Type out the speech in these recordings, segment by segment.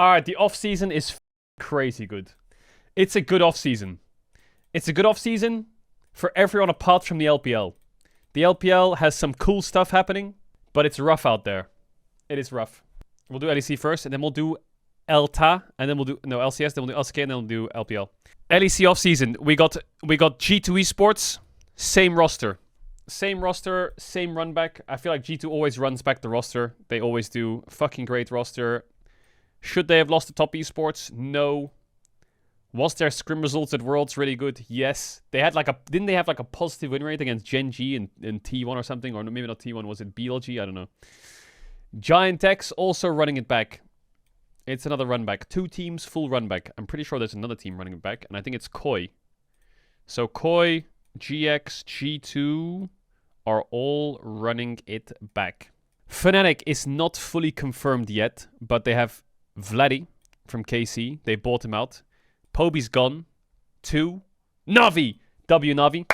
Alright, the off-season is crazy good. It's a good off-season. It's a good off-season for everyone apart from the LPL. The LPL has some cool stuff happening, but it's rough out there. It is rough. We'll do LEC first, and then we'll do LTA, and then we'll do LCS, then we'll do LCK, and then we'll do LPL. LEC off-season. We got G2 Esports, same roster. Same roster, same run back. I feel like G2 always runs back the roster. They always do. Fucking great roster. Should they have lost the top esports? No. Was their scrim results at Worlds really good? Yes. They had like a... Didn't they have like a positive win rate against Gen.G and T1 or something? Or maybe not T1. Was it BLG? I don't know. Giant X also running it back. It's another run back. 2 teams, full run back. I'm pretty sure there's another team running it back. And I think it's Koi. So Koi, GX, G2 are all running it back. Fnatic is not fully confirmed yet, but they have Vladdy from KC. They bought him out. Poby's gone. 2. Navi! W Navi.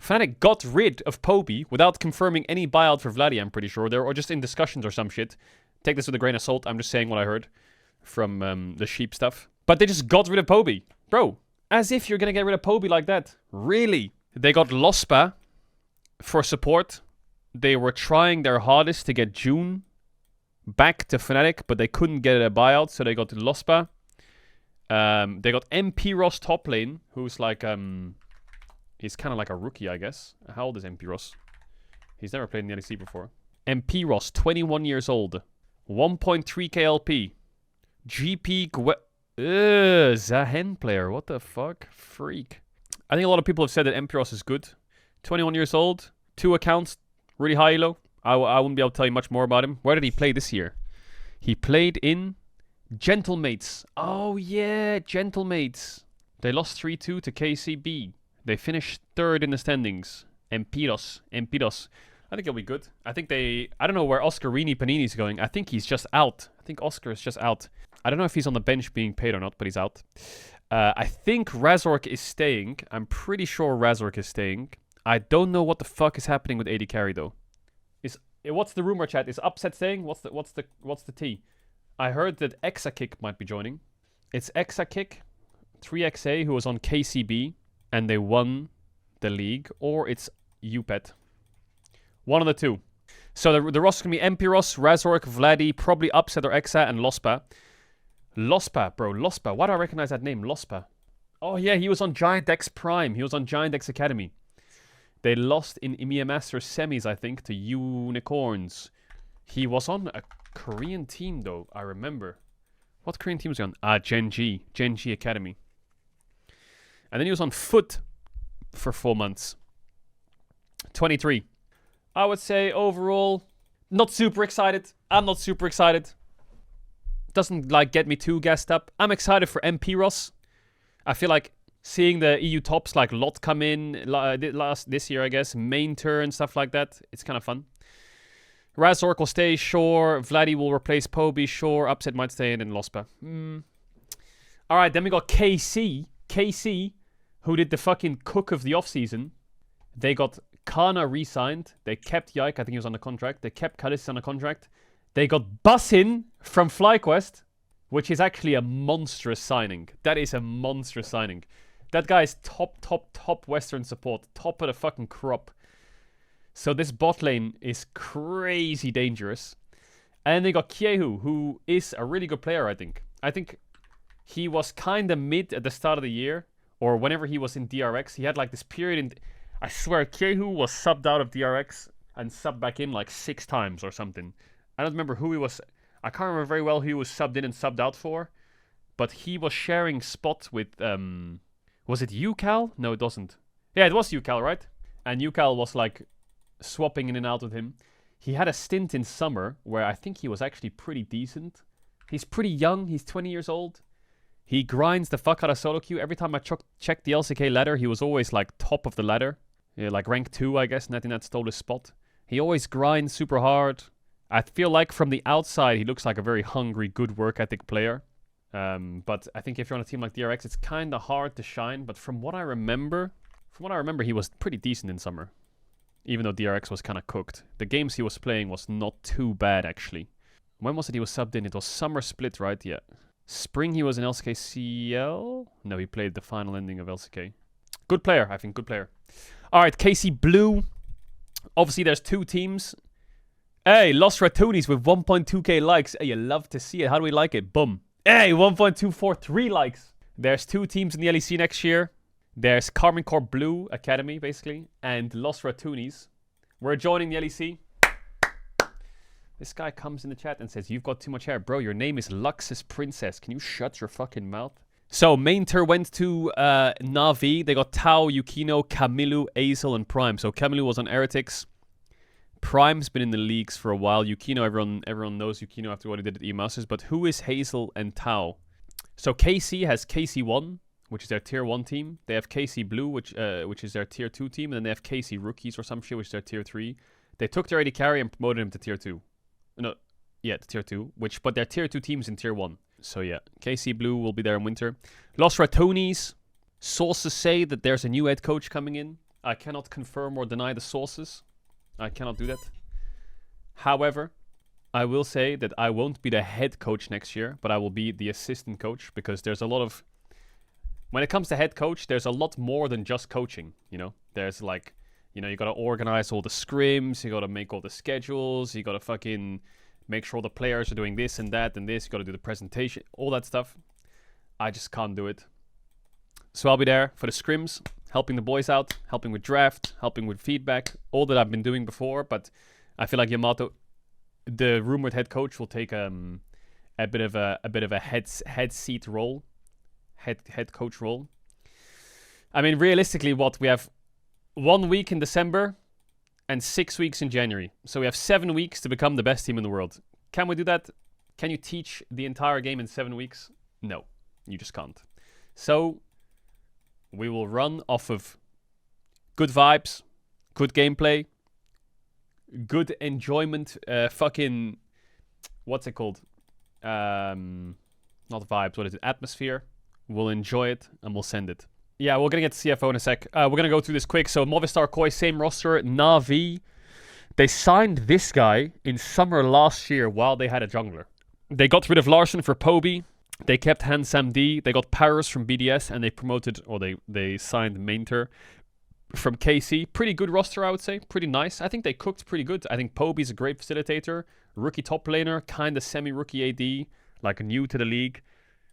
Fnatic got rid of Poby without confirming any buyout for Vladdy, I'm pretty sure. They're just in discussions or some shit. Take this with a grain of salt. I'm just saying what I heard from the sheep stuff. But they just got rid of Poby. Bro, as if you're gonna get rid of Poby like that. Really? They got Lospa for support. They were trying their hardest to get June back to Fnatic, but they couldn't get a buyout, so they got Lospa. They got MP Ross top lane, who's like, he's kind of like a rookie, I guess. How old is MP Ross? He's never played in the LEC before. MP Ross, 21 years old. 1.3k LP. GP Zahen player, what the fuck? Freak. I think a lot of people have said that MP Ross is good. 21 years old, 2 accounts, really high elo. I wouldn't be able to tell you much more about him. Where did he play this year? He played in Gentlemates. Oh yeah, Gentlemates. They lost 3-2 to KCB. They finished 3rd in the standings. Empiros. I think he'll be good. I don't know where Oscarini Panini's going. I think he's just out. I think Oscar is just out. I don't know if he's on the bench being paid or not, but he's out. I think Razork is staying. I'm pretty sure Razork is staying. I don't know what the fuck is happening with AD Carry though. What's the rumor chat? Is Upset staying? What's the T? I heard that Exakick might be joining. It's Exakick, 3XA, who was on KCB, and they won the league, or it's UPET. One of the two. So the roster's gonna be MP Ross, Razork, Vladdy, probably Upset or Exa, and Lospa. Lospa, bro, Lospa. Why do I recognize that name? Lospa. Oh yeah, he was on Giant X Prime. He was on Giant X Academy. They lost in EMEA Masters semis, I think, to Unicorns. He was on a Korean team, though, I remember. What Korean team was he on? Gen.G. Gen.G Academy. And then he was on Foot for 4 months. 23. I would say overall, not super excited. I'm not super excited. Doesn't, like, get me too gassed up. I'm excited for MP Ross. I feel like seeing the EU tops like Lot come in this year, I guess, Mainter and stuff like that, it's kind of fun. Razork will stay, sure. Vladdy will replace Poby, sure. Upset might stay in, and Lospa. Alright, then we got KC. KC, who did the fucking cook of the offseason. They got Kana re-signed. They kept Yike, I think he was on the contract. They kept Kalis on the contract. They got Bussin from FlyQuest, which is actually a monstrous signing. That is a monstrous signing. That guy is top Western support. Top of the fucking crop. So this bot lane is crazy dangerous. And they got Kyehu, who is a really good player, I think. I think he was kind of mid at the start of the year. Or whenever he was in DRX. He had like this period in... I swear, Kyehu was subbed out of DRX and subbed back in like 6 times or something. I don't remember who he was... I can't remember very well who he was subbed in and subbed out for. But he was sharing spot with... Was it UCal? No, it wasn't. Yeah, it was UCal, right? And UCal was like swapping in and out with him. He had a stint in summer where I think he was actually pretty decent. He's pretty young. He's 20 years old. He grinds the fuck out of solo queue. Every time I checked the LCK ladder, he was always like top of the ladder. Yeah, like rank 2, I guess. And I think that stole his spot. He always grinds super hard. I feel like from the outside, he looks like a very hungry, good work ethic player. But I think if you're on a team like DRX, it's kind of hard to shine. But from what I remember, he was pretty decent in summer. Even though DRX was kind of cooked. The games he was playing was not too bad, actually. When was it he was subbed in? It was summer split, right? Yeah. Spring he was in LCKCL? No, he played the final ending of LCK. Good player, I think. Good player. Alright, KC Blue. Obviously, there's 2 teams. Hey, Los Ratoonies with 1.2k likes. Hey, you love to see it. How do we like it? Boom. Hey, 1.243 likes. There's 2 teams in the LEC next year. There's Karmine Corp Blue Academy, basically, and Los Ratoonies. We're joining the LEC. This guy comes in the chat and says, "You've got too much hair. Bro, your name is Luxus Princess. Can you shut your fucking mouth?" So, Mainter went to Na'Vi. They got Tao, Yukino, Kamilu, Azel, and Prime. So, Kamilu was on Heretics. Prime's been in the leagues for a while. Yukino, everyone knows Yukino after what he did at E-Masters. But who is Hazel and Tao? So, KC has KC1, which is their Tier 1 team. They have KC Blue, which is their Tier 2 team. And then they have KC Rookies or some shit, which is their Tier 3. They took their AD carry and promoted him to Tier 2. No, yeah, to Tier 2. But they're Tier 2 teams in Tier 1. So yeah, KC Blue will be there in winter. Los Ratoonies. Sources say that there's a new head coach coming in. I cannot confirm or deny the sources. I cannot do that. However, I will say that I won't be the head coach next year, but I will be the assistant coach, because there's a lot of... When it comes to head coach, there's a lot more than just coaching, you know? There's like... You know, you gotta organize all the scrims, you gotta make all the schedules, you gotta fucking make sure the players are doing this and that and this, you gotta do the presentation, all that stuff. I just can't do it. So I'll be there for the scrims, helping the boys out, helping with draft, helping with feedback, all that I've been doing before, but I feel like Yamato, the rumored head coach, will take a bit of a head seat role, head coach role. I mean, realistically, what we have 1 week in December and 6 weeks in January. So we have 7 weeks to become the best team in the world. Can we do that? Can you teach the entire game in 7 weeks? No, you just can't. So we will run off of good vibes, good gameplay, good enjoyment, fucking, what's it called? Not vibes, what is it? Atmosphere. We'll enjoy it and we'll send it. Yeah, we're going to get to CFO in a sec. We're going to go through this quick. So, Movistar Koi, same roster. Na'Vi. They signed this guy in summer last year while they had a jungler. They got rid of Larson for Poby. They kept Hansam D. They got Paris from BDS. And they promoted, or they signed Mainter from KC. Pretty good roster, I would say. Pretty nice. I think they cooked pretty good. I think Poby's a great facilitator. Rookie top laner. Kind of semi-rookie AD. Like new to the league.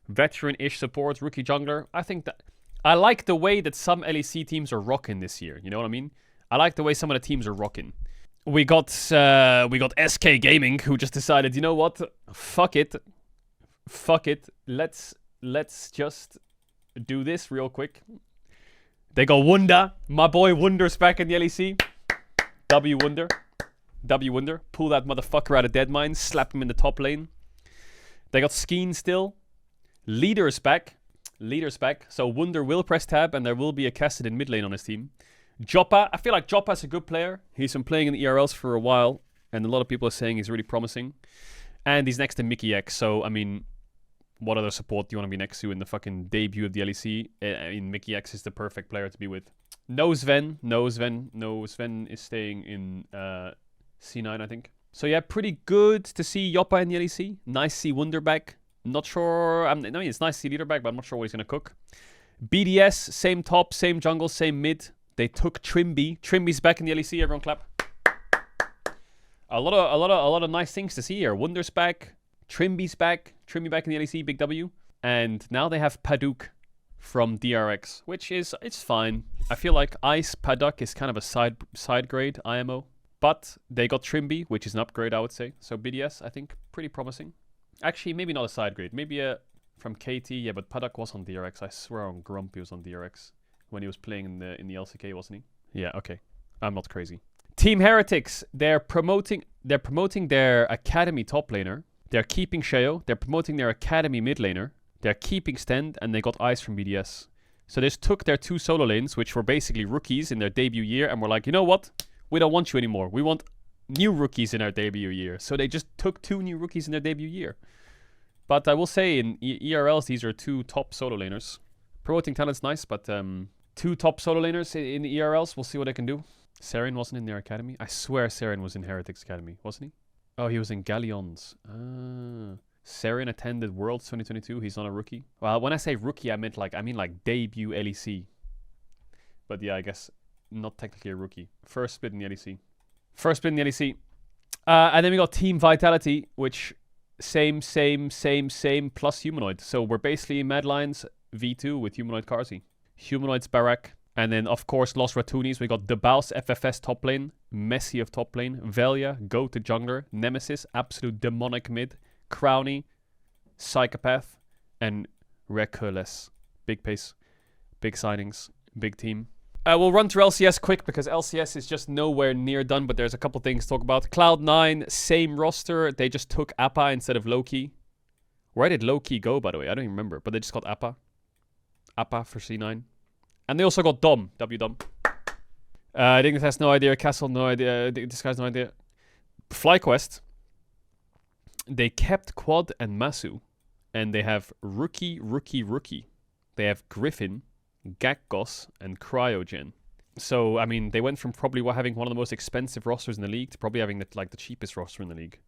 Veteran-ish support. Rookie jungler. I think that... I like the way that some LEC teams are rocking this year. You know what I mean? I like the way some of the teams are rocking. We got SK Gaming, who just decided, you know what? Fuck it. Let's just do this real quick. They got Wunda. My boy Wunder's back in the LEC. W Wunder. Pull that motherfucker out of Deadmine. Slap him in the top lane. They got Skeen still. Leader's back. So Wunder will press tab, and there will be a Caedrel in mid lane on his team. Joppa, I feel like Joppa's a good player. He's been playing in the ERLs for a while, and a lot of people are saying he's really promising. And he's next to Mickey X, so, I mean, what other support do you want to be next to in the fucking debut of the LEC? I mean, Mickey X is the perfect player to be with. No Sven is staying in C9, I think. So yeah, pretty good to see Joppa in the LEC. Nice to see Wunder back. Not sure. I mean, it's nice to see Leader back, but I'm not sure what he's going to cook. BDS, same top, same jungle, same mid. They took Trimby. Trimby's back in the LEC. Everyone clap. A lot of nice things to see here. Wunder's back. Trimby's back. Trimby back in the LEC. Big W. And now they have Paduk from DRX, which is, it's fine. I feel like Ice Paduk is kind of a side grade IMO. But they got Trimby, which is an upgrade, I would say. So BDS, I think, pretty promising. Actually, maybe not a side grade. Maybe from KT. Yeah, but Paddock was on DRX. I swear on Grumpy was on DRX when he was playing in the LCK, wasn't he? Yeah, okay. I'm not crazy. Team Heretics. They're promoting their academy top laner. They're keeping Sheo. They're promoting their academy mid laner. They're keeping Stend, and they got Ice from BDS. So they just took their 2 solo lanes, which were basically rookies in their debut year, and were like, you know what? We don't want you anymore. We want new rookies in our debut year. So they just took 2 new rookies in their debut year. But I will say in ERLs, these are 2 top solo laners. Promoting talent's nice, but 2 top solo laners in the ERLs. We'll see what they can do. Seren wasn't in their academy. I swear Seren was in Heretics Academy, wasn't he? Oh, he was in Galleons. Seren attended Worlds 2022. He's not a rookie. Well, when I say rookie, I mean like debut LEC. But yeah, I guess not technically a rookie. First split in the LEC. And then we got Team Vitality, which same plus Humanoid. So we're basically Mad Lions V2 with Humanoid Karzi. Humanoid's Barak. And then, of course, Los Ratunis. We got Dplus FFS top lane, Messi of top lane, Velia, go to jungler, Nemesis, absolute demonic mid, Crowny, Psychopath, and Reckless. Big pace, big signings, big team. We'll run through LCS quick because LCS is just nowhere near done, but there's a couple things to talk about. Cloud9, same roster. They just took Appa instead of Loki. Where did Loki go, by the way? I don't even remember, but they just got Appa. Appa for C9. And they also got Dom, W-Dom. Dignitas has no idea. Castle, no idea. This guy's no idea. FlyQuest. They kept Quad and Masu. And they have Rookie. They have Griffin, Gakkos, and Cryogen. So, I mean, they went from probably having one of the most expensive rosters in the league to probably having the cheapest roster in the league.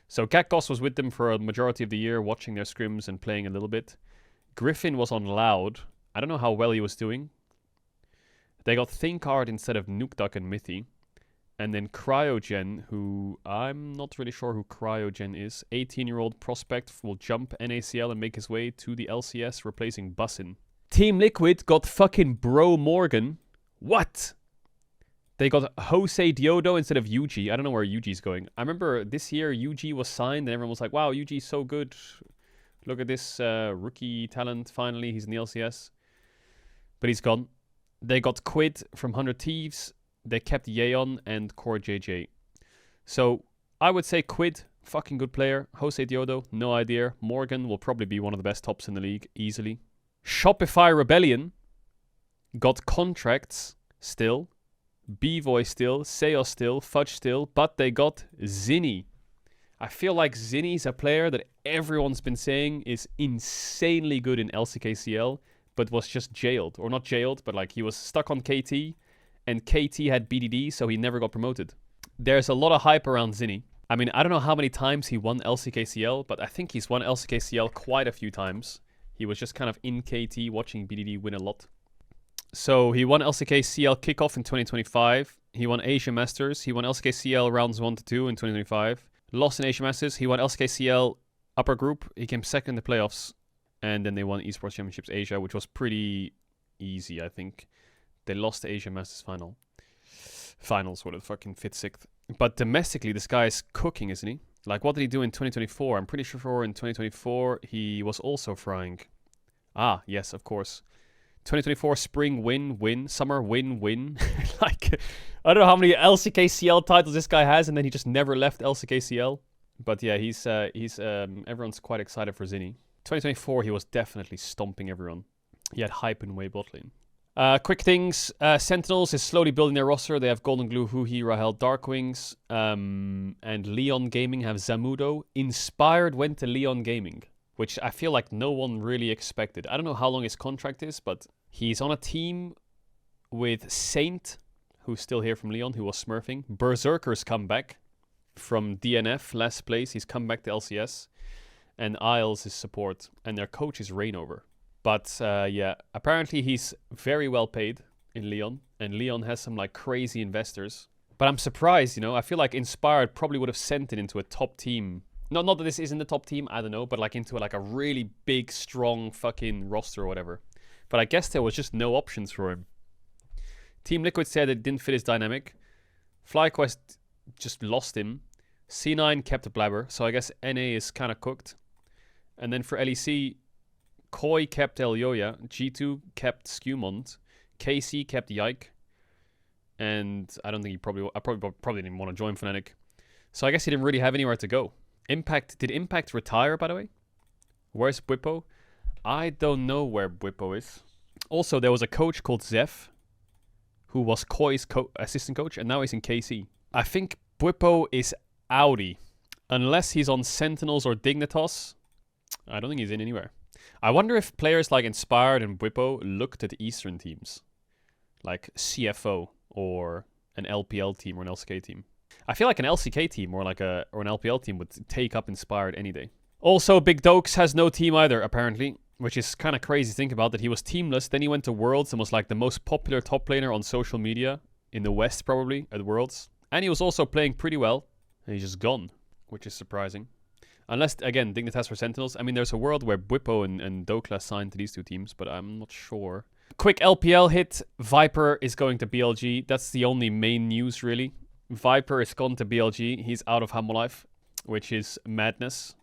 So Gakkos was with them for a majority of the year, watching their scrims and playing a little bit. Griffin was on Loud. I don't know how well he was doing. They got Thinkard instead of Nukeduck and Mithy. And then Cryogen, who I'm not really sure who Cryogen is. 18-year-old prospect will jump NACL and make his way to the LCS, replacing Bussin. Team Liquid got fucking Bro Morgan. What? They got Jose Diodo instead of Yuji. I don't know where Yuji's going. I remember this year Yuji was signed and everyone was like, wow, Yuji's so good. Look at this rookie talent. Finally, he's in the LCS. But he's gone. They got Quid from 100 Thieves. They kept Yeon and Core JJ. So I would say Quid, fucking good player. Jose Diodo, no idea. Morgan will probably be one of the best tops in the league, easily. Shopify Rebellion got contracts still. B-Voy still. Seos still. Fudge still. But they got Zinni. I feel like Zinni's a player that everyone's been saying is insanely good in LCKCL, but was just jailed. Or not jailed, but like he was stuck on KT, and KT had BDD, so he never got promoted. There's a lot of hype around Zinni. I mean, I don't know how many times he won LCKCL, but I think he's won LCKCL quite a few times. He was just kind of in KT watching BDD win a lot. So he won LCKCL kickoff in 2025. He won Asia Masters. He won LCKCL rounds 1 to 2 in 2025. Lost in Asia Masters. He won LCKCL upper group. He came second in the playoffs. And then they won Esports Championships Asia, which was pretty easy, I think. They lost the Asia Masters finals, what a fucking 5th. But domestically, this guy is cooking, isn't he? Like, what did he do in 2024? I'm pretty sure in 2024, he was also frying. Ah, yes, of course. 2024 spring win, summer win. Like, I don't know how many LCKCL titles this guy has, and then he just never left LCKCL. But yeah, he's everyone's quite excited for Zinni. 2024, he was definitely stomping everyone. He had hype in way bot lane. Quick things. Sentinels is slowly building their roster. They have Golden Glue, Huhi, Rahel, Darkwings, and Leon Gaming have Zamudo. Inspired went to Leon Gaming, which I feel like no one really expected. I don't know how long his contract is, but he's on a team with Saint, who's still here from Leon, who was smurfing. Berserker's come back from DNF, last place. He's come back to LCS. And Isles is support. And their coach is Rainover. But yeah, apparently he's very well paid in Leon. And Leon has some like crazy investors. But I'm surprised, you know. I feel like Inspired probably would have sent it into a top team. Not that this isn't the top team, I don't know. But like into like a really big, strong fucking roster or whatever. But I guess there was just no options for him. Team Liquid said it didn't fit his dynamic. FlyQuest just lost him. C9 kept a Blabber. So I guess NA is kind of cooked. And then for LEC, Koi kept Elyoya, G2 kept Skewmont, KC kept Yike, and I don't think he probably didn't want to join Fnatic. So I guess he didn't really have anywhere to go. Did Impact retire, by the way? Where's Bwipo? I don't know where Bwipo is. Also, there was a coach called Zeph, who was Koi's assistant coach, and now he's in KC. I think Bwipo is Audi. Unless he's on Sentinels or Dignitas, I don't think he's in anywhere. I wonder if players like Inspired and Bwipo looked at Eastern teams. Like CFO or an LPL team or an LCK team. I feel like an LCK team or an LPL team would take up Inspired any day. Also, Big Dokes has no team either, apparently, which is kind of crazy to think about, that he was teamless, then he went to Worlds and was like the most popular top laner on social media in the West, probably, at Worlds. And he was also playing pretty well, and he's just gone, which is surprising. Unless, again, Dignitas for Sentinels. I mean, there's a world where Bwipo and Dokla signed to these two teams, but I'm not sure. Quick LPL hit. Viper is going to BLG. That's the only main news, really. Viper is gone to BLG. He's out of Hanwha Life, which is madness.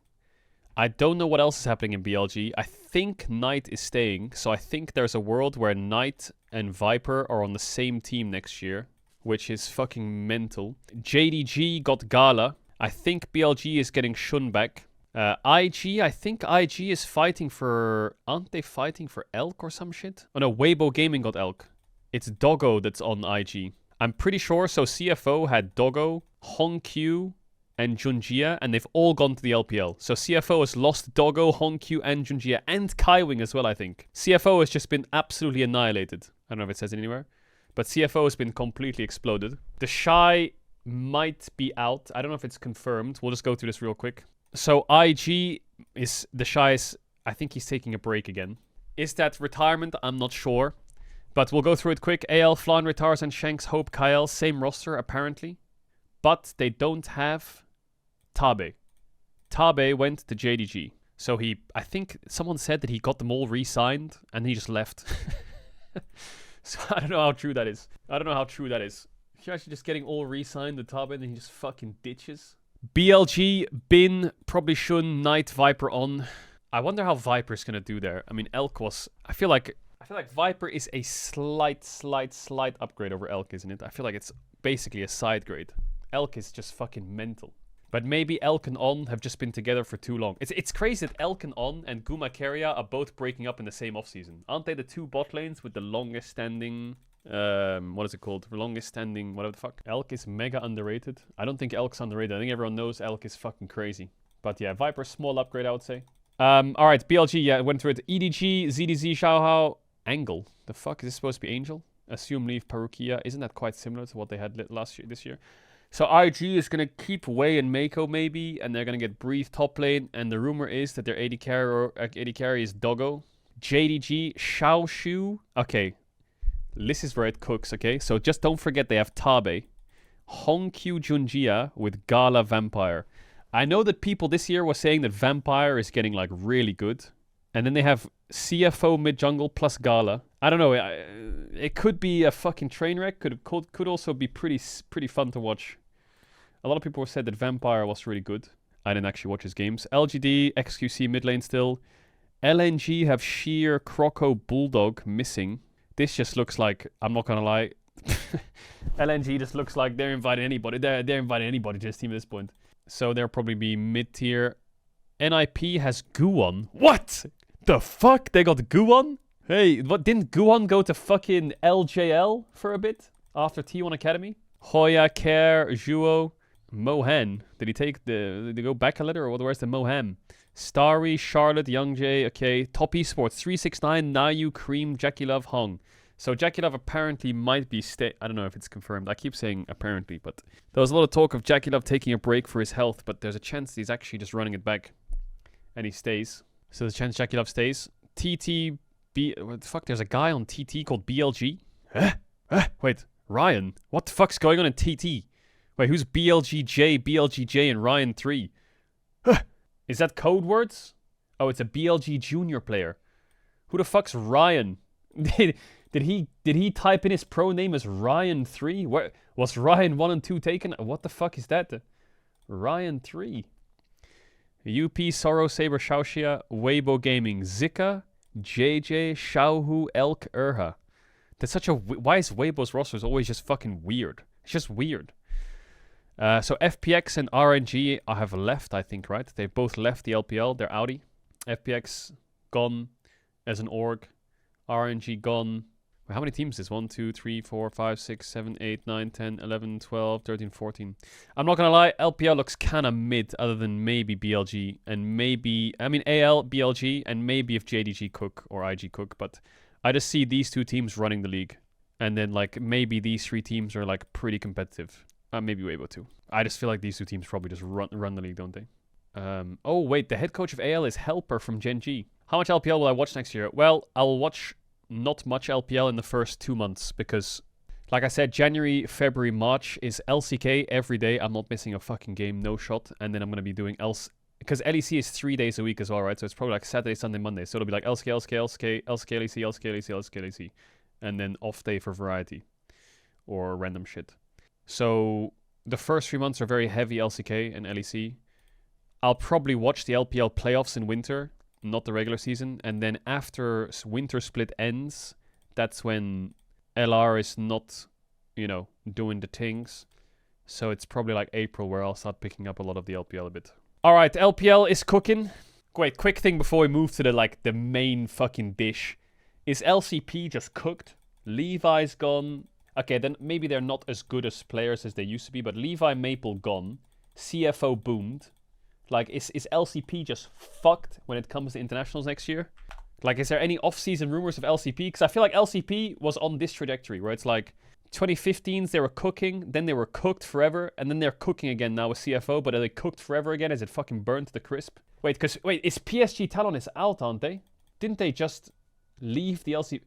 I don't know what else is happening in BLG. I think Knight is staying, so I think there's a world where Knight and Viper are on the same team next year, which is fucking mental. JDG got Gala. I think BLG is getting Shun back. IG, I think IG is fighting for... Aren't they fighting for Elk or some shit? Oh no, Weibo Gaming got Elk. It's Doggo that's on IG. I'm pretty sure, so CFO had Doggo, Hongq, and Gen.G, and they've all gone to the LPL. So CFO has lost Doggo, Hongq, and Gen.G, and Kaiwing as well, I think. CFO has just been absolutely annihilated. I don't know if it says it anywhere. But CFO has been completely exploded. The Shy might be out. I don't know if it's confirmed. We'll just go through this real quick. So IG is... The Shy's... I think he's taking a break again. Is that retirement? I'm not sure. But we'll go through it quick. AL, Flan, Retars, and Shanks, Hope, Kyle. Same roster, apparently. But they don't have Tabe. Tabe went to JDG. So I think someone said that he got them all re-signed and he just left. So I don't know how true that is. You're actually just getting all re-signed to Tabe and then he just fucking ditches. BLG, Bin, probably Shun, Knight, Viper on. I wonder how Viper's gonna do there. I mean, Elk was... I feel like Viper is a slight upgrade over Elk, isn't it? I feel like it's basically a side grade. Elk is just fucking mental. But maybe Elk and On have just been together for too long. It's crazy that Elk and On and Guma Keria are both breaking up in the same offseason. Aren't they the two bot lanes with the longest standing... what is it called? Longest standing... whatever the fuck. Elk is mega underrated. I don't think Elk's underrated. I think everyone knows Elk is fucking crazy. But yeah, Viper, small upgrade, I would say. Alright, BLG, yeah, went through it. EDG, ZDZ, Xiaohao, Angle. The fuck is this supposed to be Angel? Assume leave Parukia. Isn't that quite similar to what they had this year? So IG is going to keep Wei and Mako maybe, and they're going to get Breathe top lane, and the rumor is that their AD carry is Doggo. JDG, Xiaoshu. Okay, this is where it cooks, okay? So just don't forget they have Tabe, Hongq Gen.G with Gala Vampire. I know that people this year were saying that Vampire is getting like really good. And then they have CFO mid jungle plus Gala. I don't know. It could be a fucking train wreck. Could also be pretty fun to watch. A lot of people said that Vampire was really good. I didn't actually watch his games. LGD, XQC mid lane still. LNG have Sheer, Croco, Bulldog missing. This just looks like, I'm not gonna lie, LNG just looks like they're inviting anybody. They're inviting anybody to this team at this point. So they'll probably be mid tier. NIP has Guwon. What? The fuck? They got Guwon? Hey, what, didn't Guwon go to fucking LJL for a bit after T1 Academy? Hoya, Care, Juo, Mohan. Did they go back a letter, or where's the Moham? Starry, Charlotte, Young J, okay. Top Esports, 369, Nayu, Cream, Jackie Love, Hong. So Jackie Love apparently might be I don't know if it's confirmed. I keep saying apparently, but there was a lot of talk of Jackie Love taking a break for his health, but there's a chance he's actually just running it back. And he stays. So there's a chance Jackie Love stays. what the fuck? There's a guy on TT called BLG? Wait, Ryan? What the fuck's going on in TT? Wait, who's BLGJ, and Ryan 3? Is that code words? Oh, it's a BLG junior player. Who the fuck's Ryan? Did he type in his pro name as Ryan 3? Where was Ryan 1 and 2 taken? What the fuck is that? Ryan 3. UP, Sorrow, Saber, Xiaoxia, Weibo Gaming, Zika, JJ, Xiaohu, Elk, Urha. That's such a... Why is Weibo's rosters always just fucking weird? It's just weird. So FPX and RNG have left, I think, right? They've both left the LPL. They're outie. FPX gone as an org. RNG gone. How many teams is this? 1, 2, 3, 4, 5, 6, 7, 8, 9, 10, 11, 12, 13, 14. I'm not going to lie. LPL looks kind of mid other than maybe BLG and maybe... I mean, AL, BLG, and maybe if JDG cook or IG cook. But I just see these two teams running the league. And then, like, maybe these three teams are, like, pretty competitive. Maybe Weibo too. I just feel like these two teams probably just run the league, don't they? Oh, wait. The head coach of AL is Helper from Gen.G. How much LPL will I watch next year? Well, I'll watch not much LPL in the first 2 months because, like I said, January, February, March is LCK every day. I'm not missing a fucking game, no shot. And then I'm going to be doing because LEC is 3 days a week as well, right? So it's probably like Saturday, Sunday, Monday. So it'll be like LCK, LCK, LCK, LCK, LEC, LCK, LEC, LCK, LEC. And then off day for variety or random shit. So the first 3 months are very heavy LCK and LEC. I'll probably watch the LPL playoffs in winter, not the regular season. And then after winter split ends, that's when LR is not, doing the things. So it's probably like April where I'll start picking up a lot of the LPL a bit. All right, LPL is cooking. Wait, quick thing before we move to the main fucking dish. Is LCP just cooked? Levi's gone. Okay, then maybe they're not as good as players as they used to be, but Levi Maple gone. CFO boomed. Like, is LCP just fucked when it comes to internationals next year? Like, is there any off-season rumors of LCP? Because I feel like LCP was on this trajectory where it's like 2015s they were cooking, then they were cooked forever, and then they're cooking again now with CFO, but are they cooked forever again? Is it fucking burnt to the crisp? Wait, is PSG Talon is out, aren't they? Didn't they just leave the LCP?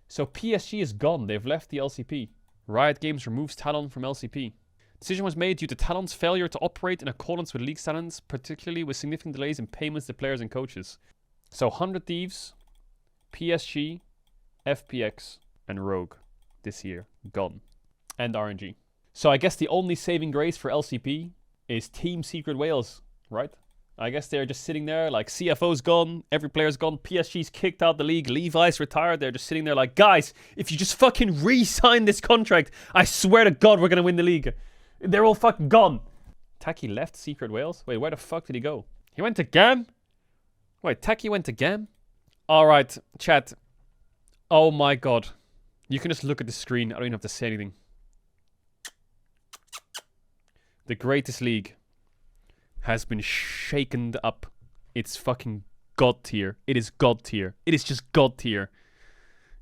So PSG is gone. They've left the LCP. Riot Games removes Talon from LCP. Decision was made due to Talon's failure to operate in accordance with league standards, particularly with significant delays in payments to players and coaches. So 100 Thieves, PSG, FPX, and Rogue this year gone. And RNG. So I guess the only saving grace for LCP is Team Secret Wales, right? I guess they're just sitting there like CFO's gone, every player's gone, PSG's kicked out the league, Levi's retired. They're just sitting there like, guys, if you just fucking re-sign this contract, I swear to God we're going to win the league. They're all fucking gone. Taki left Secret Wales? Wait, where the fuck did he go? He went to GAM? Wait, Taki went to GAM? Alright, chat. Oh my God. You can just look at the screen. I don't even have to say anything. The greatest league has been shaken up. It's fucking God tier. It is God tier. It is just God tier.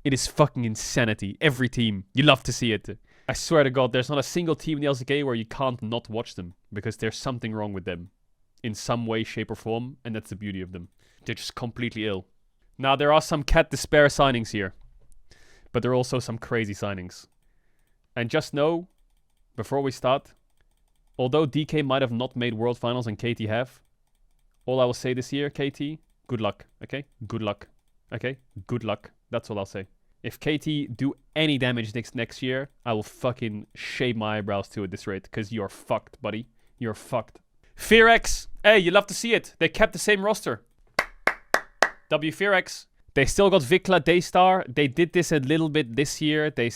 It is fucking insanity. Every team. You love to see it. I swear to God, there's not a single team in the LCK where you can't not watch them. Because there's something wrong with them. In some way, shape or form. And that's the beauty of them. They're just completely ill. Now, there are some cat despair signings here. But there are also some crazy signings. And just know, before we start, although DK might have not made World Finals and KT have, all I will say this year, KT, good luck, okay? Good luck, okay? Good luck. That's all I'll say. If KT do any damage next year, I will fucking shave my eyebrows to at this rate, because you're fucked, buddy. You're fucked. FearX, hey, you love to see it. They kept the same roster. W FearX. They still got Vikla, Daystar. They did this a little bit this year. They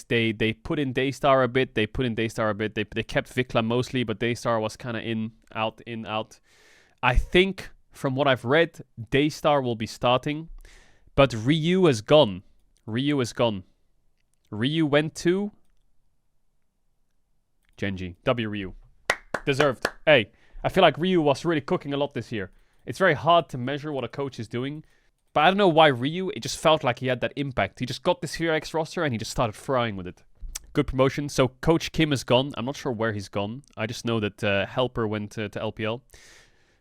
put in Daystar a bit. They kept Vikla mostly, but Daystar was kind of in, out. I think, from what I've read, Daystar will be starting. But Ryu is gone. Ryu went to Gen.G. W Ryu. Deserved. Hey, I feel like Ryu was really cooking a lot this year. It's very hard to measure what a coach is doing. But I don't know why Ryu, it just felt like he had that impact. He just got this FearX roster and he just started frying with it. Good promotion. So Coach Kim is gone. I'm not sure where he's gone. I just know that Helper went to LPL.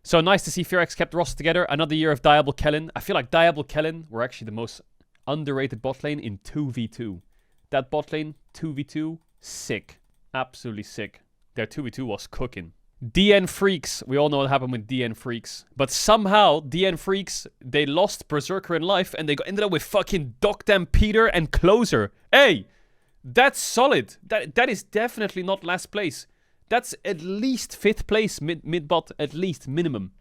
So nice to see FearX kept the roster together. Another year of Diablo Kellen. I feel like Diablo Kellen were actually the most underrated bot lane in 2v2. That bot lane, 2v2, sick. Absolutely sick. Their 2v2 was cooking. DN Freaks. We all know what happened with DN Freaks. But somehow, DN Freaks, they lost Berserker in life and they ended up with fucking Docdam Peter and Closer. Hey, that's solid. That is definitely not last place. That's at least 5th place mid-bot, at least minimum.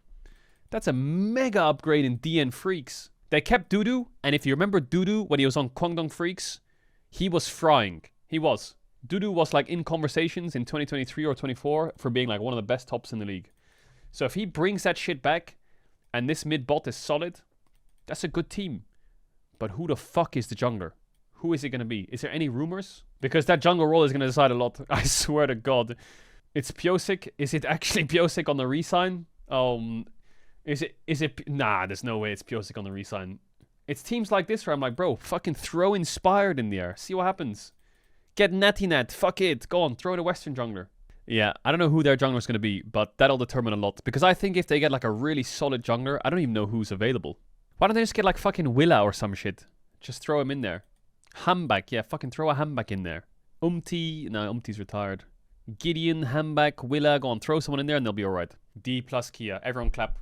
That's a mega upgrade in DN Freaks. They kept Dudu, and if you remember Dudu when he was on Kwangdong Freaks, he was frying. He was. Dudu was like in conversations in 2023 or 24 for being like one of the best tops in the league. So if he brings that shit back and this mid-bot is solid, that's a good team. But who the fuck is the jungler? Who is it going to be? Is there any rumors? Because that jungle role is going to decide a lot. I swear to God. It's Piosik. Is it actually Piosik on the resign? Is it? Nah, there's no way it's Piosik on the resign. It's teams like this where I'm like, bro, fucking throw Inspired in the air. See what happens. Get Natty Nat. Fuck it. Go on. Throw the Western jungler. Yeah, I don't know who their jungler is going to be, but that'll determine a lot. Because I think if they get like a really solid jungler, I don't even know who's available. Why don't they just get like fucking Willa or some shit? Just throw him in there. Hambak, yeah, fucking throw a Hambak in there. No, Umti's retired. Gideon, Hambak, Willa, go on, throw someone in there and they'll be alright. Dplus Kia, everyone clap.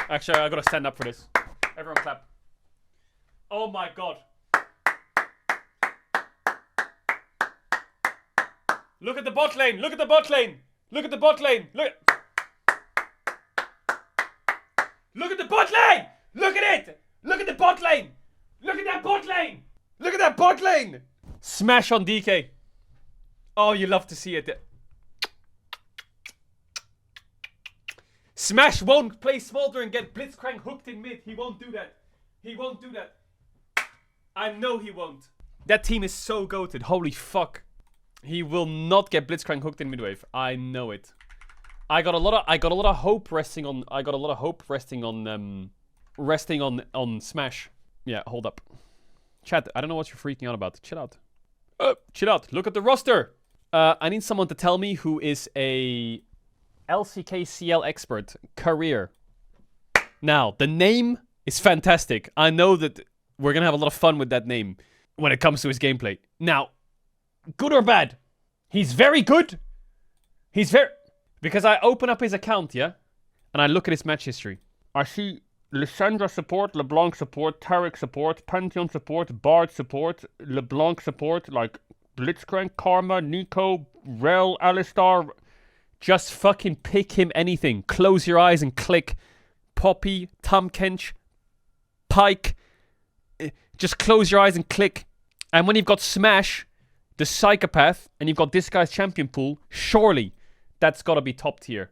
Actually, I gotta stand up for this. Everyone clap. Oh my god. Look at the bot lane, look at the bot lane. Look at the bot lane. Look at the bot lane. Look at it. Look at the bot lane. Look at that bot lane. Look at that bot lane. Smash on DK. Oh, you love to see it. Smash won't play Smolder and get Blitzcrank hooked in mid. He won't do that. He won't do that. I know he won't. That team is so goated. Holy fuck. He will not get Blitzcrank hooked in midwave. I know it. I got a lot of hope resting on Smash. Yeah, hold up. Chat, I don't know what you're freaking out about. Chill out. Chill out. Look at the roster. I need someone to tell me who is a LCKCL expert. Career. Now, the name is fantastic. I know that we're going to have a lot of fun with that name when it comes to his gameplay. Now, good or bad? He's very good. Because I open up his account, yeah? And I look at his match history. I see Lissandra support, LeBlanc support, Tarek support, Pantheon support, Bard support, LeBlanc support, like Blitzcrank, Karma, Nico, Rel, Alistar. Just fucking pick him anything. Close your eyes and click. Poppy, Tom Kench, Pike. Just close your eyes and click. And when you've got Smash, the Psychopath, and you've got this guy's champion pool, surely that's got to be top tier.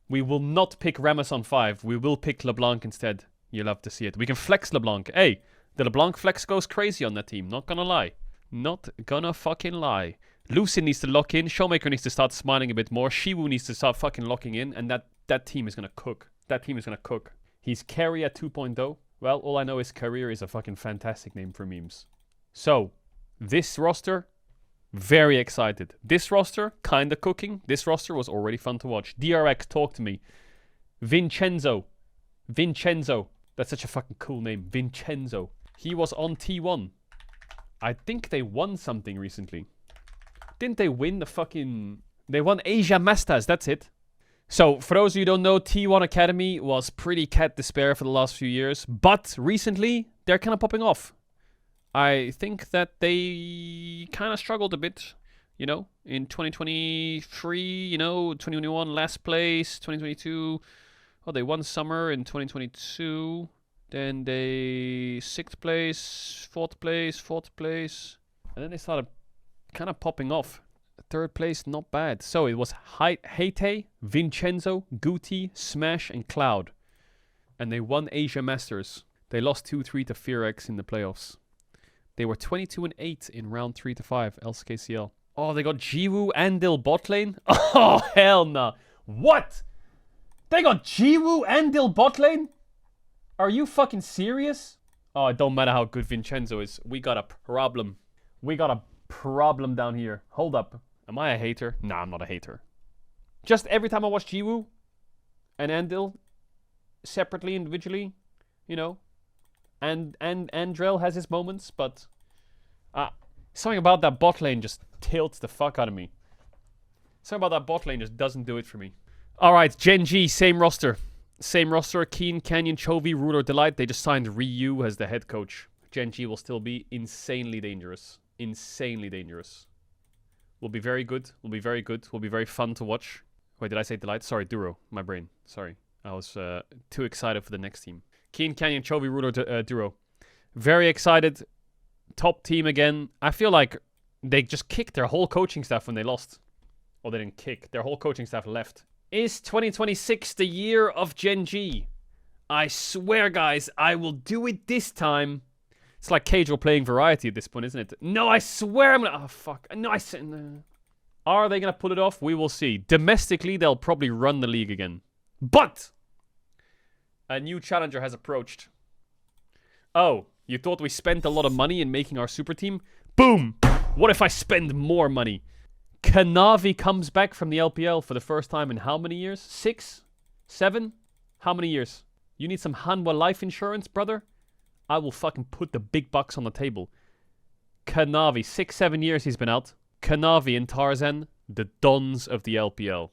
We will not pick Rammus on 5. We will pick LeBlanc instead. You'll love to see it. We can flex LeBlanc. Hey, the LeBlanc flex goes crazy on that team. Not gonna lie. Not gonna fucking lie. Lucin needs to lock in. Showmaker needs to start smiling a bit more. Shiwu needs to start fucking locking in. And that team is gonna cook. That team is gonna cook. He's Carry at 2.0. Well, all I know is Career is a fucking fantastic name for memes. So, this roster, very excited. This roster, kinda cooking. This roster was already fun to watch. DRX, talk to me. Vincenzo. That's such a fucking cool name. Vincenzo. He was on T1. I think they won something recently. Didn't they win the fucking... They won Asia Masters, that's it. So, for those of you who don't know, T1 Academy was pretty cat despair for the last few years. But recently, they're kind of popping off. I think that they kind of struggled a bit, you know, in 2023, you know, 2021 last place, 2022. Oh, they won summer in 2022. Then they 6th place, 4th place. And then they started kind of popping off. 3rd place, not bad. So it was Heite, Vincenzo, Guti, Smash, and Cloud. And they won Asia Masters. They lost 2-3 to Fearex in the playoffs. They were 22-8 in round 3 to 5, LCKCL. Oh, they got Jiwoo and Dil bot lane? Oh, hell no. What? They got Jiwoo and Dil bot lane? Are you fucking serious? Oh, it don't matter how good Vincenzo is. We got a problem. We got a problem down here. Hold up. Am I a hater? Nah, I'm not a hater. Just every time I watch Jiwoo and Andil separately, individually, you know, and Andrel has his moments, but something about that bot lane just tilts the fuck out of me. Something about that bot lane just doesn't do it for me. Alright, Gen.G, same roster. Same roster, Keen, Canyon, Chovy, Ruler, Delight. They just signed Ryu as the head coach. Gen.G will still be insanely dangerous. Insanely dangerous. Will be very good. Will be very good. Will be very fun to watch. Wait, did I say Delight? Sorry, Duro. My brain. Sorry. I was too excited for the next team. Keen, Canyon, Chovy, Ruler, Duro. Very excited. Top team again. I feel like they just kicked their whole coaching staff when they lost. Or they didn't kick. Their whole coaching staff left. Is 2026 the year of Gen.G? I swear, guys, I will do it this time. It's like Caedrel playing variety at this point, isn't it? No, I swear I'm gonna... Oh, fuck. No, I said... No. Are they gonna pull it off? We will see. Domestically, they'll probably run the league again. But... a new challenger has approached. Oh, you thought we spent a lot of money in making our super team? Boom! What if I spend more money? Kanavi comes back from the LPL for the first time in how many years? 6? 7? How many years? You need some Hanwha life insurance, brother? I will fucking put the big bucks on the table. Kanavi, 6-7 years he's been out. Kanavi and Tarzan, the dons of the LPL.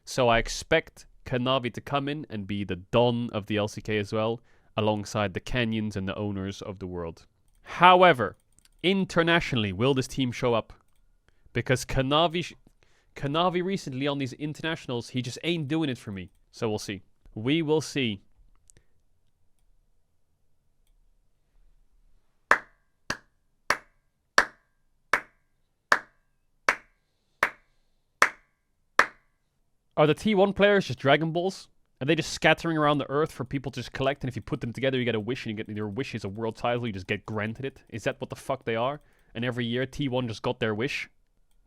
So I expect Kanavi to come in and be the don of the LCK as well, alongside the Kenyans and the owners of the world. However, internationally, will this team show up? Because Kanavi recently on these internationals, he just ain't doing it for me. So we'll see. We will see. Are the T1 players just Dragon Balls? Are they just scattering around the earth for people to just collect, and if you put them together you get a wish, and you get your wish is a world title, you just get granted it? Is that what the fuck they are? And every year T1 just got their wish?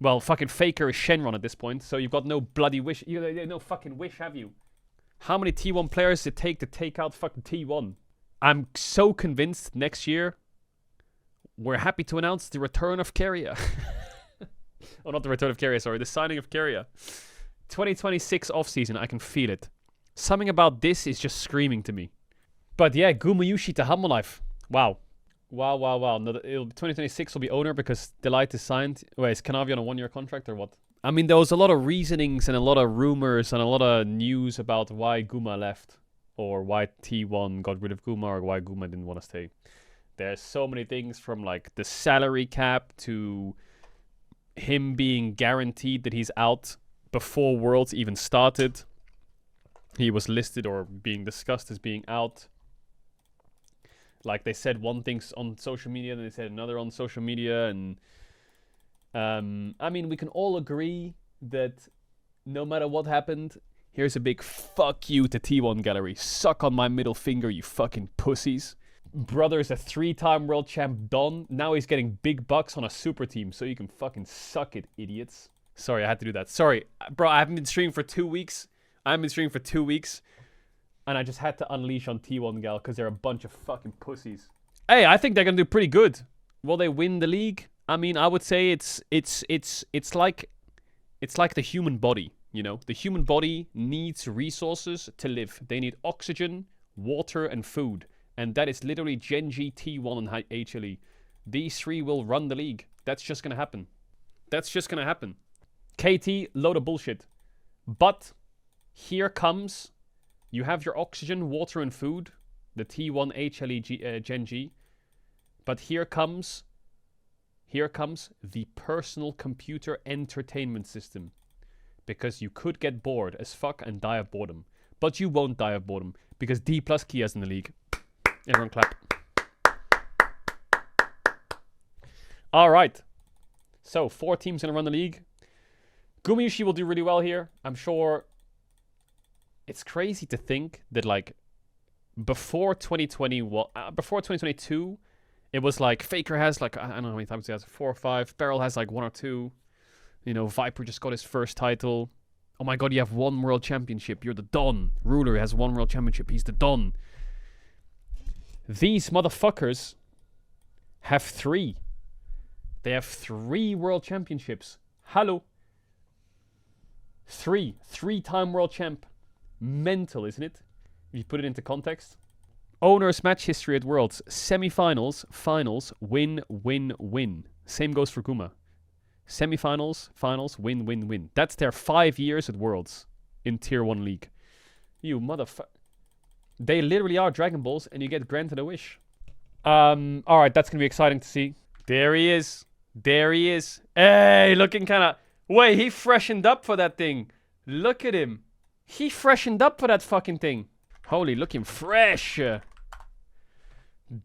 Well, fucking Faker is Shenron at this point, so you've got no bloody wish. You have no fucking wish, have you? How many T1 players does it take to take out fucking T1? I'm so convinced next year we're happy to announce the return of Keria. Oh, not the return of Keria, sorry. The signing of Keria. 2026 offseason, I can feel it. Something about this is just screaming to me. But yeah, Guma to Hanwha Life. Wow. Wow. No, 2026 will be owner because Delight is signed. Wait, is Kanavi on a 1-year contract or what? I mean, there was a lot of reasonings and a lot of rumors and a lot of news about why Guma left. Or why T1 got rid of Guma, or why Guma didn't want to stay. There's so many things, from like the salary cap to him being guaranteed that he's out before Worlds even started. He was listed or being discussed as being out. Like, they said one thing on social media, then they said another on social media. And I mean, we can all agree that no matter what happened, here's a big fuck you to T1 Gallery. Suck on my middle finger, you fucking pussies. Brother's a 3-time world champ Don. Now he's getting big bucks on a super team, so you can fucking suck it, idiots. Sorry, I had to do that. Sorry, bro, I haven't been streaming for 2 weeks. And I just had to unleash on T1 Gal because they're a bunch of fucking pussies. Hey, I think they're gonna do pretty good. Will they win the league? I mean, I would say it's like the human body. You know, the human body needs resources to live. They need oxygen, water, and food, and that is literally Gen.G, T1, and HLE. These three will run the league. That's just gonna happen. KT, load of bullshit. But here comes, you have your oxygen, water, and food, the T1 HLE Gen.G. But here comes the personal computer entertainment system. Because you could get bored as fuck and die of boredom. But you won't die of boredom, because Dplus Kia is in the league. Everyone clap. Alright. So, 4 teams gonna run the league. Guma will do really well here. I'm sure. It's crazy to think that, like, before 2022, it was like Faker has, like, I don't know how many times he has, 4 or 5. Beryl has like 1 or 2. You know, Viper just got his first title. Oh my god, you have 1 world championship. You're the Don. Ruler has 1 world championship. He's the Don. These motherfuckers have 3. They have 3 world championships. Hello. 3-time world champ. Mental, isn't it? If you put it into context. Owners match history at Worlds. Semi-finals, finals, win, win, win. Same goes for Guma. Semi-finals, finals, win, win, win. That's their 5 years at Worlds in Tier 1 League. You motherfucker. They literally are Dragon Balls, and you get granted a wish. Alright, that's gonna be exciting to see. There he is. Hey, looking kinda... Wait, he freshened up for that thing. Look at him. He freshened up for that fucking thing. Holy, looking fresh.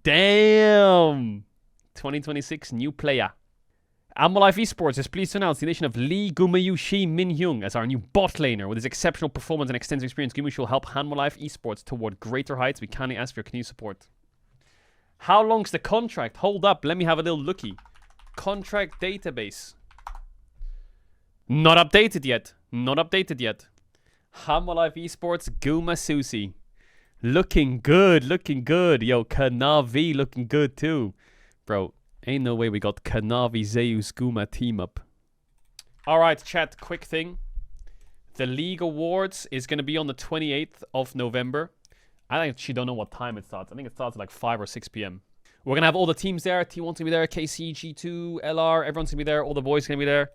Damn. 2026 new player. Hanwha Life Esports is pleased to announce the addition of Lee Gumayushi Min Hyung as our new bot laner. With his exceptional performance and extensive experience, Gumayushi will help Hanwha Life Esports toward greater heights. We kindly ask for your continued support. How long's the contract? Hold up, let me have a little looky. Contract database. Not updated yet. Hanwha Life Esports, Guma Susi. Looking good. Yo, Kanavi looking good too. Bro, ain't no way we got Kanavi, Zeus, Guma team up. Alright, chat, quick thing. The League Awards is going to be on the 28th of November. I actually don't know what time it starts. I think it starts at like 5 or 6 p.m. We're going to have all the teams there. T1's going to be there. KC, G2, LR. Everyone's going to be there. All the boys going to be there.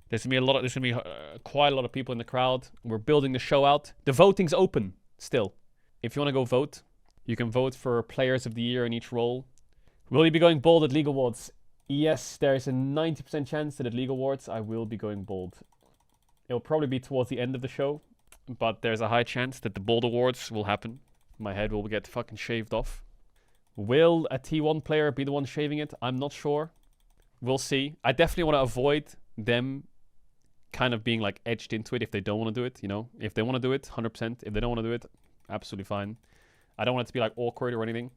There's going to be quite a lot of people in the crowd. We're building the show out. The voting's open still. If you want to go vote, you can vote for Players of the Year in each role. Will you be going bold at League Awards? Yes, there's a 90% chance that at League Awards I will be going bold. It'll probably be towards the end of the show, but there's a high chance that the bold awards will happen. My head will get fucking shaved off. Will a T1 player be the one shaving it? I'm not sure. We'll see. I definitely want to avoid them kind of being like edged into it if they don't want to do it, you know? If they want to do it, 100%. If they don't want to do it, absolutely fine. I don't want it to be like awkward or anything.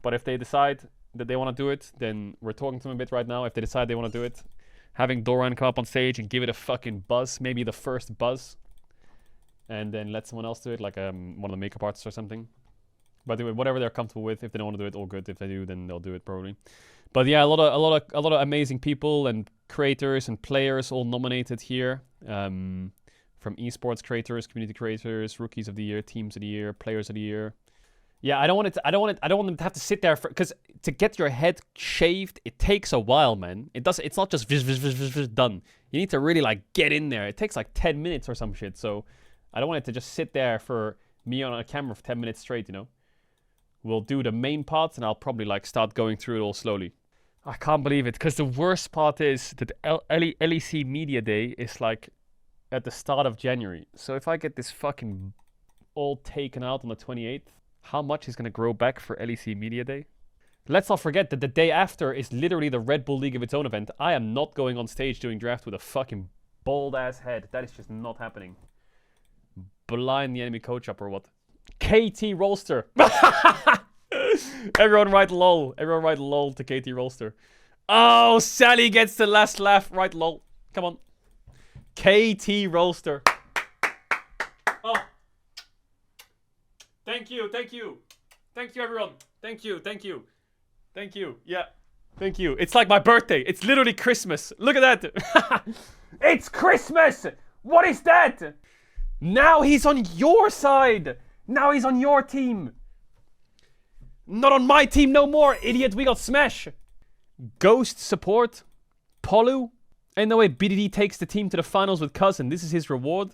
But if they decide that they want to do it, then we're talking to them a bit right now. If they decide they want to do it, having Doran come up on stage and give it a fucking buzz, maybe the first buzz, and then let someone else do it, like one of the makeup artists or something. But do it whatever they're comfortable with. If they don't want to do it, all good. If they do, then they'll do it probably. But yeah, a lot of amazing people and creators and players all nominated here. From esports creators, community creators, rookies of the year, teams of the year, players of the year. Yeah, I don't want them to have to sit there because to get your head shaved, it takes a while, man. It's not just done. You need to really like get in there. It takes like 10 minutes or some shit. So I don't want it to just sit there for me on a camera for 10 minutes straight, you know. We'll do the main parts and I'll probably like start going through it all slowly. I can't believe it because the worst part is that LEC Media Day is like at the start of January. So if I get this fucking all taken out on the 28th, how much is going to grow back for LEC Media Day? Let's not forget that the day after is literally the Red Bull League of its own event. I am not going on stage doing draft with a fucking bald-ass head. That is just not happening. Blind the enemy coach up or what? KT Rollster. Everyone write lol. Everyone write lol to KT Rollster. Oh, Sally gets the last laugh. Write lol. Come on. KT Rollster. Oh. Thank you, thank you. Thank you, everyone. Thank you, thank you. Thank you, yeah. Thank you. It's like my birthday. It's literally Christmas. Look at that. It's Christmas! What is that? Now he's on your side. Now he's on your team. Not on my team no more, idiot. We got Smash. Ghost support. Polu. Ain't no way BDD takes the team to the finals with Cousin. This is his reward.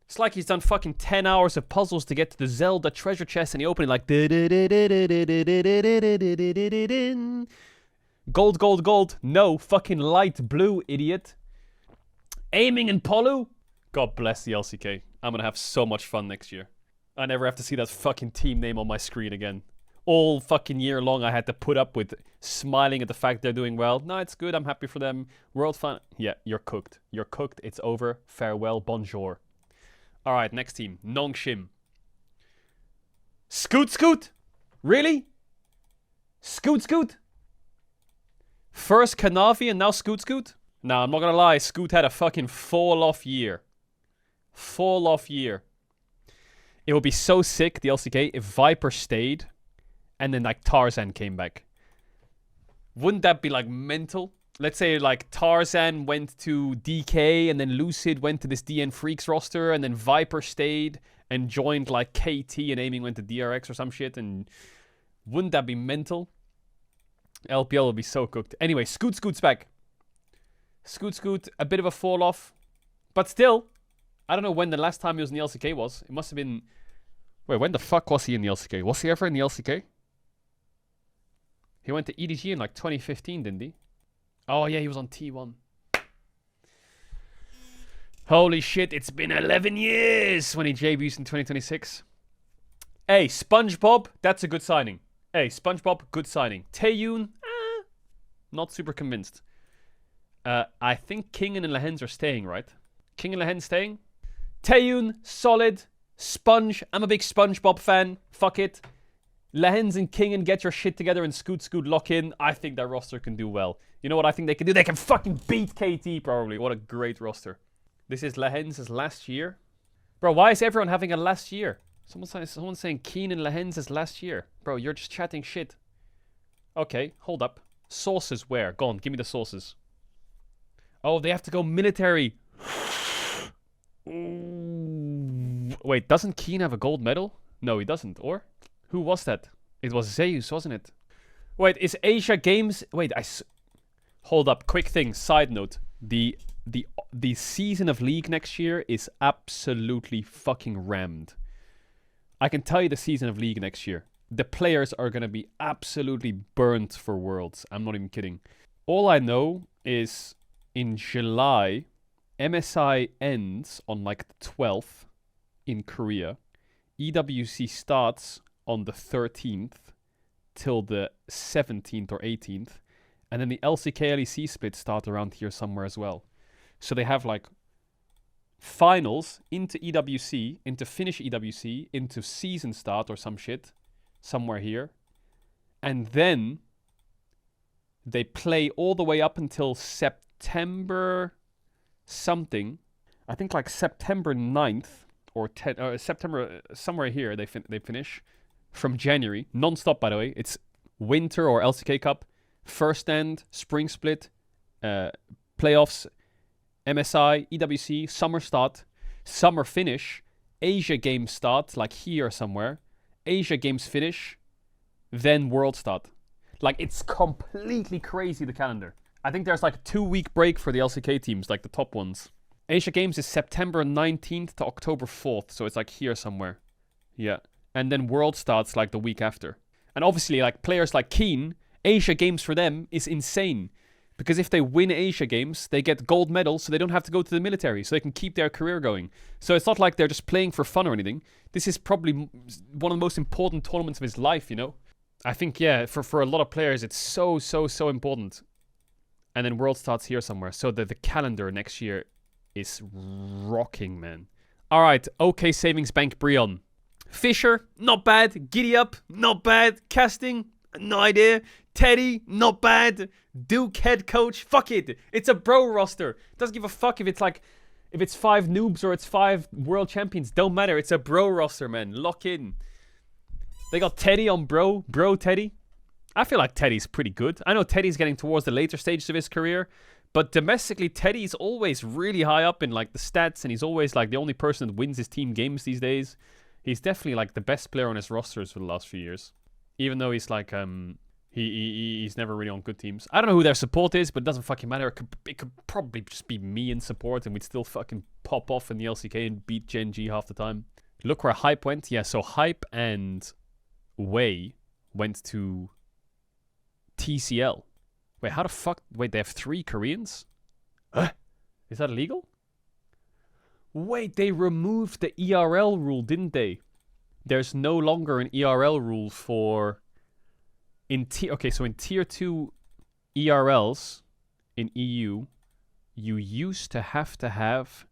It's like he's done fucking 10 hours of puzzles to get to the Zelda treasure chest and he opened it like gold, gold, gold. No, fucking light blue, idiot. Aiming in Polu. God bless the LCK. I'm gonna have so much fun next year. I never have to see that fucking team name on my screen again. All fucking year long I had to put up with smiling at the fact they're doing well. No, it's good. I'm happy for them. World Fun. Yeah, you're cooked. You're cooked. It's over. Farewell. Bonjour. Alright, next team. Nongshim. Scoot Scoot? Really? Scoot Scoot? First Kanavi and now Scoot Scoot? Nah, I'm not gonna lie. Scoot had a fucking fall-off year. Fall-off year. It would be so sick, the LCK, if Viper stayed and then like Tarzan came back. Wouldn't that be like mental? Let's say like Tarzan went to DK and then Lucid went to this DN Freaks roster and then Viper stayed and joined like KT and Aiming went to DRX or some shit, and wouldn't that be mental? LPL would be so cooked. Anyway, Scoot's back. Scoot, a bit of a fall off. But still, I don't know when the last time he was in the LCK was. It must have been... Wait, when the fuck was he in the LCK? Was he ever in the LCK? He went to EDG in like 2015, didn't he? Oh yeah, he was on T1. Holy shit, it's been 11 years when he debuts in 2026. Hey, SpongeBob, that's a good signing. Hey, SpongeBob, good signing. Taeyun, not super convinced. I think King and Lehens are staying, right? King and Lehens staying? Taeyun, solid. Sponge, I'm a big SpongeBob fan. Fuck it. Lehens and King and get your shit together and Scoot lock in. I think that roster can do well. You know what I think they can do? They can fucking beat KT probably. What a great roster. This is Lehens' last year. Bro, why is everyone having a last year? Someone's saying Keen and Lehens' last year. Bro, you're just chatting shit. Okay, hold up. Sources where? Go on, give me the sources. Oh, they have to go military. Ooh. Wait, doesn't Keen have a gold medal? No, he doesn't. Or? Who was that? It was Zeus, wasn't it? Wait, is Asia Games... Wait, hold up. Quick thing. Side note. The season of League next year is absolutely fucking rammed. I can tell you the season of League next year. The players are going to be absolutely burnt for Worlds. I'm not even kidding. All I know is in July, MSI ends on like the 12th in Korea. EWC starts on the 13th till the 17th or 18th. And then the LCK LEC split start around here somewhere as well. So they have like finals into EWC, into Finnish EWC, into season start or some shit somewhere here. And then they play all the way up until September something. I think like September 9th or September somewhere here they finish from January. Non-stop, by the way. It's winter or LCK Cup, first stand, spring split, playoffs, MSI, EWC, summer start, summer finish, Asia Games start, like here somewhere, Asia Games finish, then World start. Like, it's completely crazy, the calendar. I think there's like a 2-week break for the LCK teams, like the top ones. Asia Games is September 19th to October 4th, so it's like here somewhere. Yeah. And then World starts like the week after. And obviously, like, players like Keen, Asia Games for them is insane. Because if they win Asia Games, they get gold medals, so they don't have to go to the military, so they can keep their career going. So it's not like they're just playing for fun or anything. This is probably one of the most important tournaments of his life, you know? I think, yeah, for a lot of players, it's so important. And then World starts here somewhere, so that the calendar next year is rocking, man. Alright, OK Savings Bank Brion. Fisher, not bad. Giddy Up, not bad. Casting, no idea. Teddy, not bad. Duke head coach, fuck it. It's a bro roster. Doesn't give a fuck if it's like, if it's 5 noobs or it's 5 world champions. Don't matter. It's a bro roster, man. Lock in. They got Teddy on bro Teddy. I feel like Teddy's pretty good. I know Teddy's getting towards the later stages of his career, but domestically, Teddy's always really high up in like the stats, and he's always like the only person that wins his team games these days. He's definitely like the best player on his rosters for the last few years. Even though he's like, he's never really on good teams. I don't know who their support is, but it doesn't fucking matter. It could probably just be me in support, and we'd still fucking pop off in the LCK and beat Gen.G half the time. Look where Hype went. Yeah, so Hype and Wei went to TCL. Wait, how the fuck? Wait, they have 3 Koreans? Huh? Is that illegal? Wait, they removed the ERL rule, didn't they? There's no longer an ERL rule for... Okay, so in Tier 2 ERLs in EU, you used to have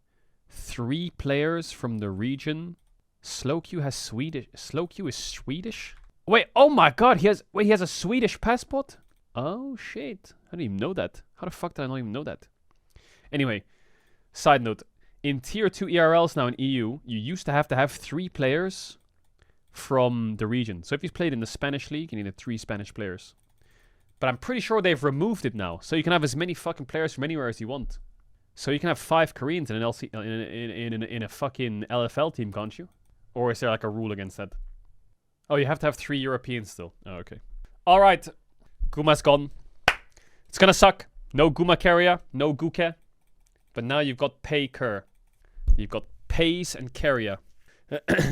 3 players from the region. Slowq has Swedish. Slowq is Swedish? Wait, oh my god, he has a Swedish passport? Oh shit, I didn't even know that. How the fuck did I not even know that? Anyway, side note. In Tier 2 ERLs now in EU, you used to have 3 players from the region. So if you played in the Spanish league, you needed 3 Spanish players. But I'm pretty sure they've removed it now. So you can have as many fucking players from anywhere as you want. So you can have 5 Koreans in an in a fucking LFL team, can't you? Or is there like a rule against that? Oh, you have to have 3 Europeans still. Oh, okay. Alright. Guma's gone. It's gonna suck. No Guma carrier, no Guke. But now you've got Pei Kerr. You've got Pace and Carrier.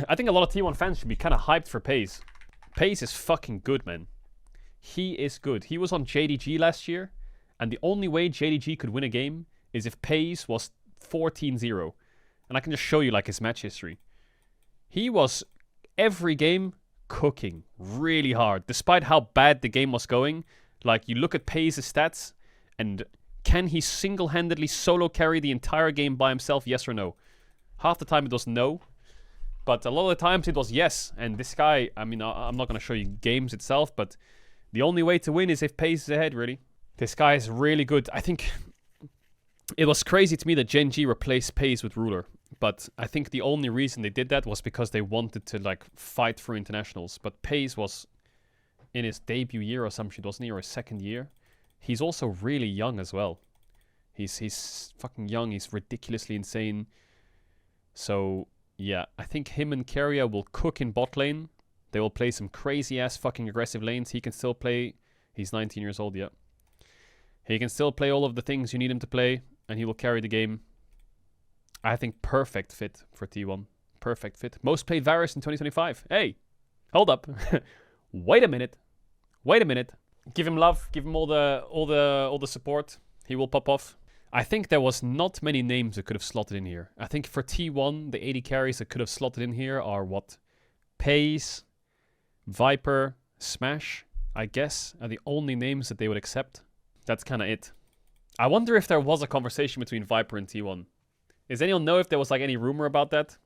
I think a lot of T1 fans should be kind of hyped for Pace. Pace is fucking good, man. He is good. He was on JDG last year, and the only way JDG could win a game is if Pace was 14-0. And I can just show you like his match history. He was every game cooking really hard. Despite how bad the game was going, like you look at Pace's stats, and can he single-handedly solo carry the entire game by himself, yes or no? Half the time it was no, but a lot of the times it was yes. And this guy, I mean, I'm not going to show you games itself, but the only way to win is if Pace is ahead, really. This guy is really good. I think it was crazy to me that Gen.G replaced Pace with Ruler, but I think the only reason they did that was because they wanted to like fight for internationals. But Pace was in his debut year or some shit, wasn't he, or his second year? He's also really young as well. He's fucking young. He's ridiculously insane. So, yeah, I think him and Keria will cook in bot lane. They will play some crazy-ass fucking aggressive lanes. He can still play. He's 19 years old, yeah. He can still play all of the things you need him to play, and he will carry the game. I think perfect fit for T1. Perfect fit. Most played Varus in 2025. Hey, hold up. Wait a minute. Wait a minute. Give him love. Give him all the support. He will pop off. I think there was not many names that could have slotted in here. I think for T1, the 80 carries that could have slotted in here are what? Pace, Viper, Smash, I guess, are the only names that they would accept. That's kind of it. I wonder if there was a conversation between Viper and T1. Does anyone know if there was like any rumor about that?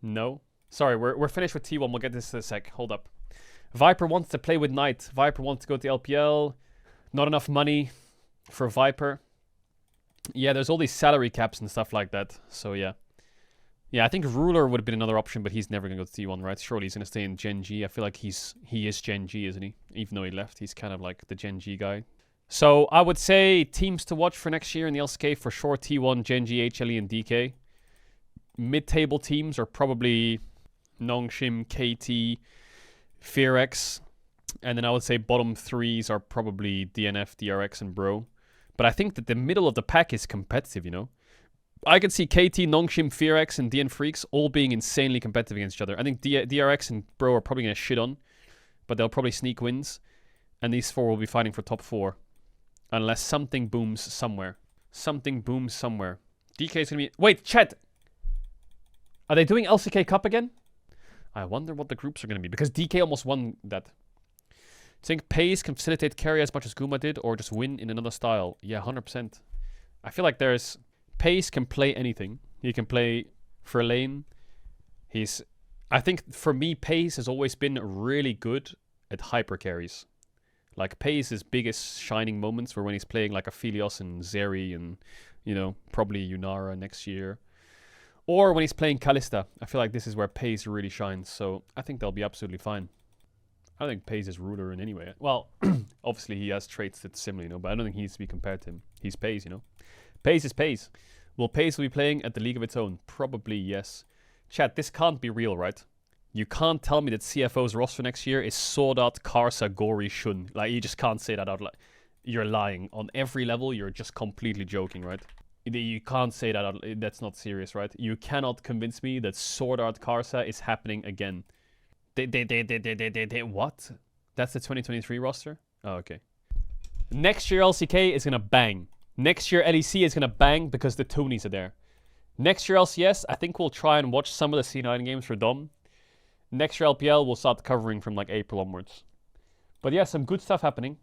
No? Sorry, we're finished with T1. We'll get this in a sec. Hold up. Viper wants to play with Knight. Viper wants to go to LPL. Not enough money for Viper. Yeah, there's all these salary caps and stuff like that. So, yeah. Yeah, I think Ruler would have been another option, but he's never going to go to T1, right? Surely he's going to stay in Gen.G. I feel like he is Gen.G, isn't he? Even though he left, he's kind of like the Gen.G guy. So, I would say teams to watch for next year in the LCK, for sure T1, Gen.G, HLE, and DK. Mid-table teams are probably Nongshim, KT, FearX. And then I would say bottom threes are probably DNF, DRX, and Bro. But I think that the middle of the pack is competitive, you know? I could see KT, Nongshim, FearX, and DN Freaks all being insanely competitive against each other. I think DRX and Bro are probably going to shit on, but they'll probably sneak wins. And these four will be fighting for top 4. Unless something booms somewhere. Something booms somewhere. DK is going to be... Wait, chat! Are they doing LCK Cup again? I wonder what the groups are going to be, because DK almost won that. Think Pace can facilitate carry as much as Guma did, or just win in another style? Yeah, 100%. I feel like there's... Pace can play anything. He can play for a lane. I think, for me, Pace has always been really good at hyper carries. Like, Pace's biggest shining moments were when he's playing like Aphelios and Zeri and, you know, probably Yunara next year. Or when he's playing Kalista. I feel like this is where Pace really shines, so I think they'll be absolutely fine. I don't think Pace is ruler in any way. Well, obviously he has traits that's similar, you know, but I don't think he needs to be compared to him. He's Pace, you know. Pace is Pace. Will Pace be playing at the League of its own? Probably yes. Chat, this can't be real, right? You can't tell me that CFO's roster next year is Sword Art, Karsa, Gori, Shun. Like, you just can't say that out loud. You're lying. On every level, you're just completely joking, right? You can't say that out. That's not serious, right? You cannot convince me that Sword Art Karsa is happening again. What? That's the 2023 roster? Oh, okay. Next year LCK is gonna bang. Next year LEC is gonna bang because the Toonies are there. Next year LCS, I think we'll try and watch some of the C9 games for Dom. Next year LPL, we'll start covering from like April onwards. But yeah, some good stuff happening.